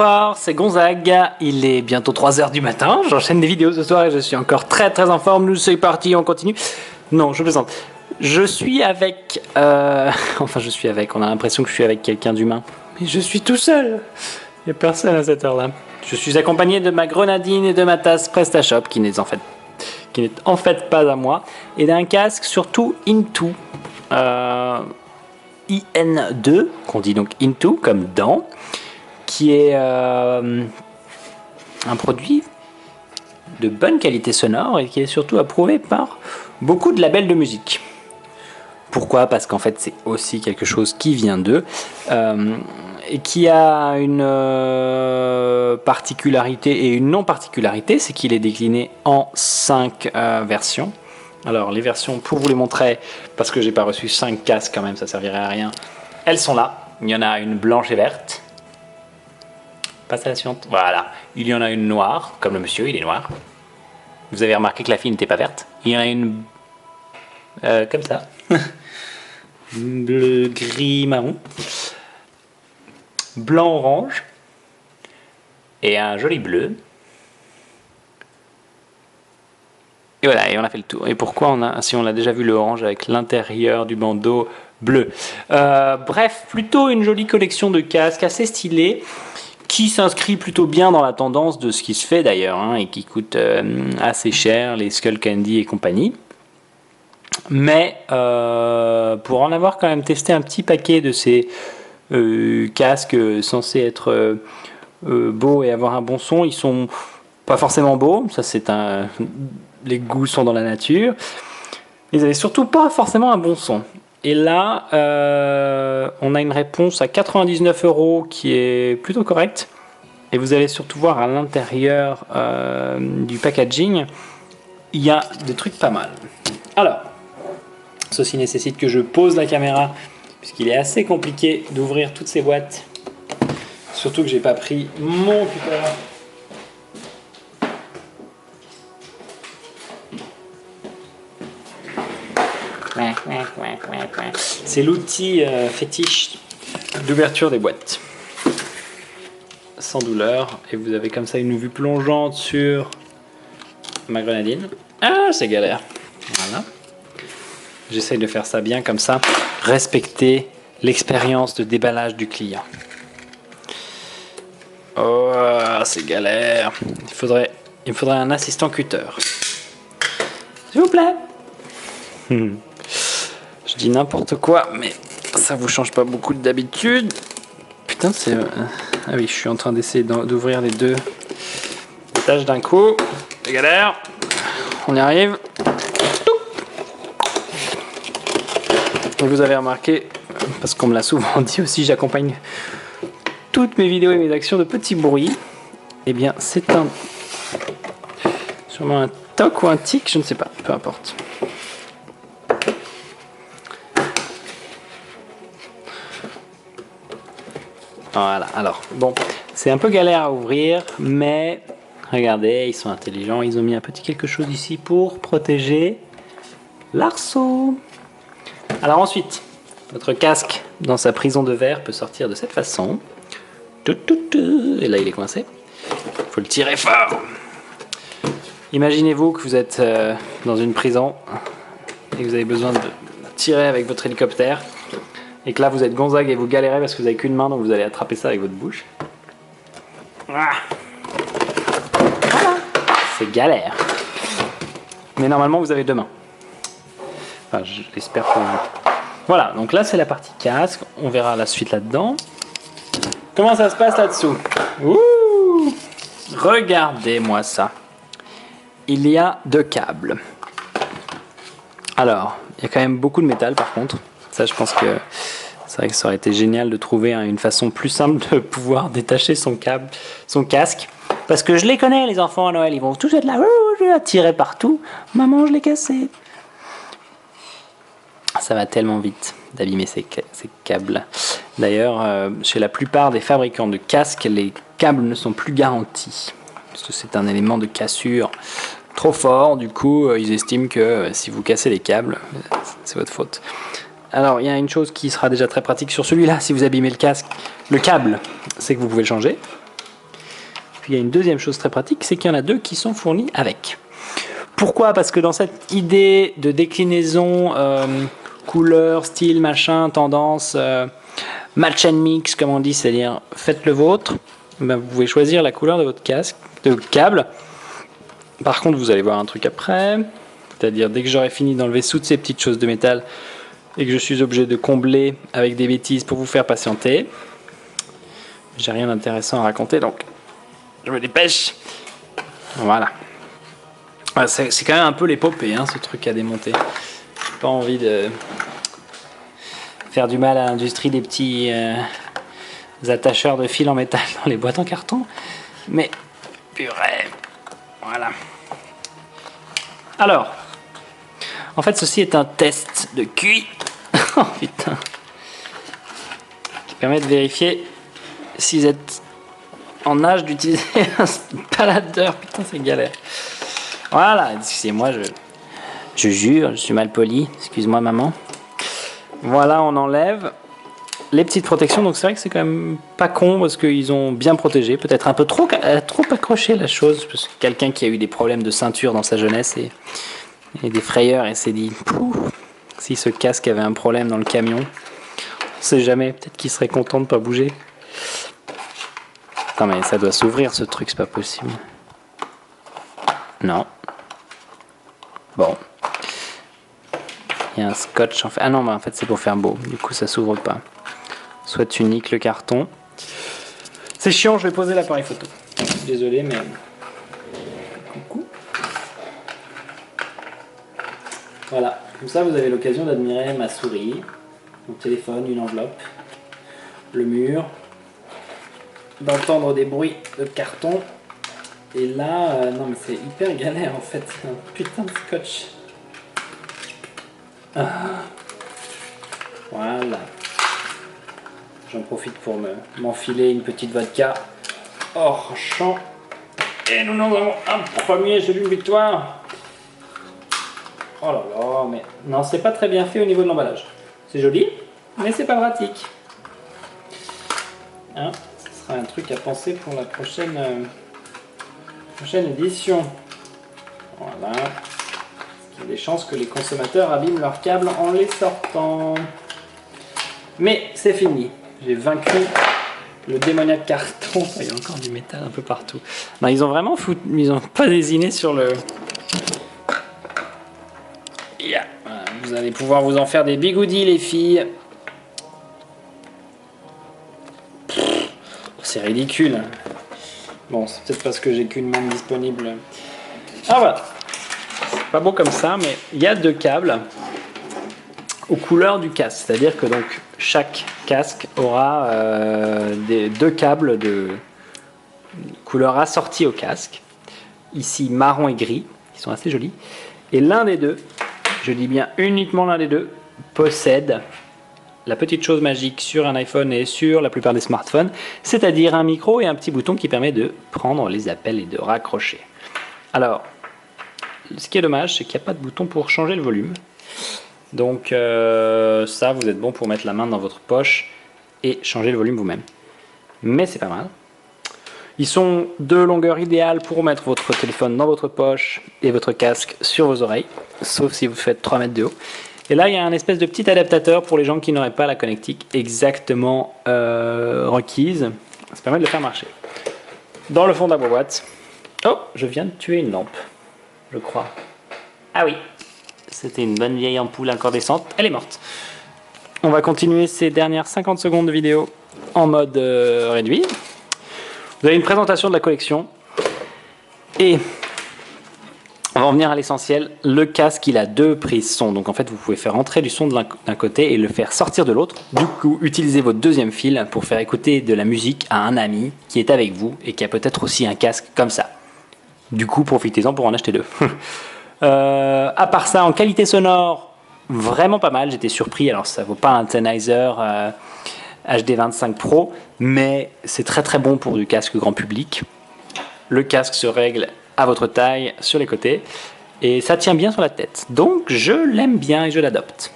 Bonsoir, c'est Gonzague, il est bientôt 3h du matin, j'enchaîne des vidéos ce soir et je suis encore très en forme, nous c'est parti, on continue. Non, je plaisante. Je suis avec... on a l'impression que je suis avec quelqu'un d'humain. Mais je suis tout seul, il n'y a personne à cette heure-là. Je suis accompagné de ma grenadine et de ma tasse PrestaShop qui n'est en fait pas à moi, et d'un casque surtout Into, IN2, qu'on dit donc Into comme dent, qui est un produit de bonne qualité sonore et qui est surtout approuvé par beaucoup de labels de musique. Pourquoi ? Parce qu'en fait c'est aussi quelque chose qui vient d'eux et qui a une particularité et une non-particularité, c'est qu'il est décliné en 5 versions. Alors les versions, pour vous les montrer, parce que j'ai pas reçu 5 casques quand même, ça servirait à rien, elles sont là. Il y en a une blanche et verte. Passe à la suivante. Voilà. Il y en a une noire, comme le monsieur, il est noir. Vous avez remarqué que la fille n'était pas verte. Il y en a une comme ça. Bleu, gris, marron. Blanc, orange. Et un joli bleu. Et voilà, et on a fait le tour. Et pourquoi si on a déjà vu le orange avec l'intérieur du bandeau bleu. Bref, plutôt une jolie collection de casques assez stylés, qui s'inscrit plutôt bien dans la tendance de ce qui se fait d'ailleurs, hein, et qui coûte assez cher, les Skullcandy et compagnie. Mais pour en avoir quand même testé un petit paquet de ces casques censés être beaux et avoir un bon son, ils sont pas forcément beaux, ça c'est les goûts sont dans la nature. Ils n'avaient surtout pas forcément un bon son. Et là, on a une réponse à 99 € qui est plutôt correcte. Et vous allez surtout voir à l'intérieur du packaging, il y a des trucs pas mal. Alors, ceci nécessite que je pose la caméra, puisqu'il est assez compliqué d'ouvrir toutes ces boîtes. Surtout que j'ai pas pris mon cutter. C'est l'outil fétiche d'ouverture des boîtes. Sans douleur. Et vous avez comme ça une vue plongeante sur ma grenadine. Ah, c'est galère. Voilà. J'essaye de faire ça bien comme ça. Respecter l'expérience de déballage du client. Oh, c'est galère. Il me faudrait un assistant cutter. S'il vous plaît. Je dis n'importe quoi, mais ça vous change pas beaucoup d'habitude. Putain, c'est... Ah oui, je suis en train d'essayer d'ouvrir les deux étages d'un coup. C'est galère. On y arrive. Et vous avez remarqué, parce qu'on me l'a souvent dit aussi, j'accompagne toutes mes vidéos et mes actions de petits bruits. Eh bien, c'est sûrement un toc ou un tic, je ne sais pas, peu importe. Voilà, alors, bon, c'est un peu galère à ouvrir, mais regardez, ils sont intelligents, ils ont mis un petit quelque chose ici pour protéger l'arceau. Alors ensuite, votre casque, dans sa prison de verre, peut sortir de cette façon. Et là, il est coincé. Il faut le tirer fort. Imaginez-vous que vous êtes dans une prison et que vous avez besoin de tirer avec votre hélicoptère. Et que là vous êtes Gonzague et vous galérez parce que vous n'avez qu'une main, donc vous allez attraper ça avec votre bouche. Voilà. C'est galère. Mais normalement vous avez deux mains. Enfin, j'espère pour vous. Voilà, donc là c'est la partie casque. On verra la suite là-dedans. Comment ça se passe là-dessous ? Ouh ! Regardez-moi ça. Il y a 2 câbles. Alors, il y a quand même beaucoup de métal par contre. Ça, je pense que c'est vrai que ça aurait été génial de trouver une façon plus simple de pouvoir détacher son casque. Parce que je les connais, les enfants à Noël, ils vont tous être là, je vais tirer partout. Maman, je l'ai cassé. Ça va tellement vite d'abîmer ces câbles. D'ailleurs, chez la plupart des fabricants de casques, les câbles ne sont plus garantis. Parce que c'est un élément de cassure trop fort. Du coup, ils estiment que si vous cassez les câbles, c'est votre faute. Alors, il y a une chose qui sera déjà très pratique sur celui-là, si vous abîmez le câble, c'est que vous pouvez le changer. il y a une deuxième chose très pratique, c'est qu'il y en a deux qui sont fournis avec. Pourquoi? Parce que dans cette idée de déclinaison couleur, style, machin, tendance, match and mix, comme on dit, c'est-à-dire faites le vôtre, ben, vous pouvez choisir la couleur de votre casque, de votre câble. Par contre, vous allez voir un truc après, c'est-à-dire dès que j'aurai fini d'enlever toutes ces petites choses de métal et que je suis obligé de combler avec des bêtises pour vous faire patienter, j'ai rien d'intéressant à raconter, donc je me dépêche. Voilà. C'est quand même un peu l'épopée, hein, ce truc à démonter. J'ai pas envie de faire du mal à l'industrie des petits attacheurs de fil en métal dans les boîtes en carton. Mais, purée. Voilà. Alors, en fait, ceci est un test de QI. Oh putain. Qui permet de vérifier si vous êtes en âge d'utiliser un baladeur. Putain, c'est galère. Voilà, excusez-moi, je jure, je suis mal poli. Excuse-moi, maman. Voilà, on enlève les petites protections. Donc c'est vrai que c'est quand même pas con parce qu'ils ont bien protégé. Peut-être un peu trop accroché la chose. Parce que quelqu'un qui a eu des problèmes de ceinture dans sa jeunesse et des frayeurs et s'est dit, si ce casque avait un problème dans le camion, on sait jamais, peut-être qu'il serait content de pas bouger. Non mais ça doit s'ouvrir ce truc, c'est pas possible. Non. Bon. Il y a un scotch en fait. Ah non, mais en fait c'est pour faire beau. Du coup ça s'ouvre pas. Soit tu niques le carton. C'est chiant, je vais poser l'appareil photo. Désolé mais... Coucou. Voilà. Comme ça vous avez l'occasion d'admirer ma souris, mon téléphone, une enveloppe, le mur, d'entendre des bruits de carton. Et là, non mais c'est hyper galère en fait, c'est un putain de scotch. Ah. Voilà. J'en profite pour m'enfiler une petite vodka hors champ. Et nous en avons un premier, j'ai une victoire. Oh là là, mais non, c'est pas très bien fait au niveau de l'emballage. C'est joli, mais c'est pas pratique. Hein, ce sera un truc à penser pour la prochaine édition. Voilà. Il y a des chances que les consommateurs abîment leurs câbles en les sortant. Mais c'est fini. J'ai vaincu le démoniaque carton. Il y a encore du métal un peu partout. Non, ils ont vraiment ils ont pas désiné sur le... Yeah. Voilà, vous allez pouvoir vous en faire des bigoudis les filles. C'est ridicule. Bon, c'est peut-être parce que j'ai qu'une main disponible. Ah voilà. C'est pas beau comme ça, mais il y a deux câbles aux couleurs du casque. C'est-à-dire que donc chaque casque aura deux câbles de couleur assortie au casque. Ici marron et gris, qui sont assez jolis. Et l'un des deux, je dis bien uniquement l'un des deux, possède la petite chose magique sur un iPhone et sur la plupart des smartphones, c'est-à-dire un micro et un petit bouton qui permet de prendre les appels et de raccrocher. Alors, ce qui est dommage, c'est qu'il n'y a pas de bouton pour changer le volume. Donc ça, vous êtes bon pour mettre la main dans votre poche et changer le volume vous-même. Mais c'est pas mal. Ils sont de longueur idéale pour mettre votre téléphone dans votre poche et votre casque sur vos oreilles, sauf si vous faites 3 mètres de haut. Et là, il y a un espèce de petit adaptateur pour les gens qui n'auraient pas la connectique exactement requise. Ça permet de le faire marcher. Dans le fond de la boîte, oh, je viens de tuer une lampe, je crois. Ah oui, c'était une bonne vieille ampoule incandescente, elle est morte. On va continuer ces dernières 50 secondes de vidéo en mode réduit. Vous avez une présentation de la collection. Et on va en venir à l'essentiel. Le casque, il a deux prises son. Donc en fait, vous pouvez faire entrer du son d'un côté et le faire sortir de l'autre. Du coup, utilisez votre deuxième fil pour faire écouter de la musique à un ami qui est avec vous et qui a peut-être aussi un casque comme ça. Du coup, profitez-en pour en acheter deux. À part ça, en qualité sonore, vraiment pas mal. J'étais surpris. Alors, ça vaut pas un Sennheiser HD25 Pro, mais c'est très très bon pour du casque grand public. Le casque se règle à votre taille sur les côtés et ça tient bien sur la tête. Donc, je l'aime bien et je l'adopte.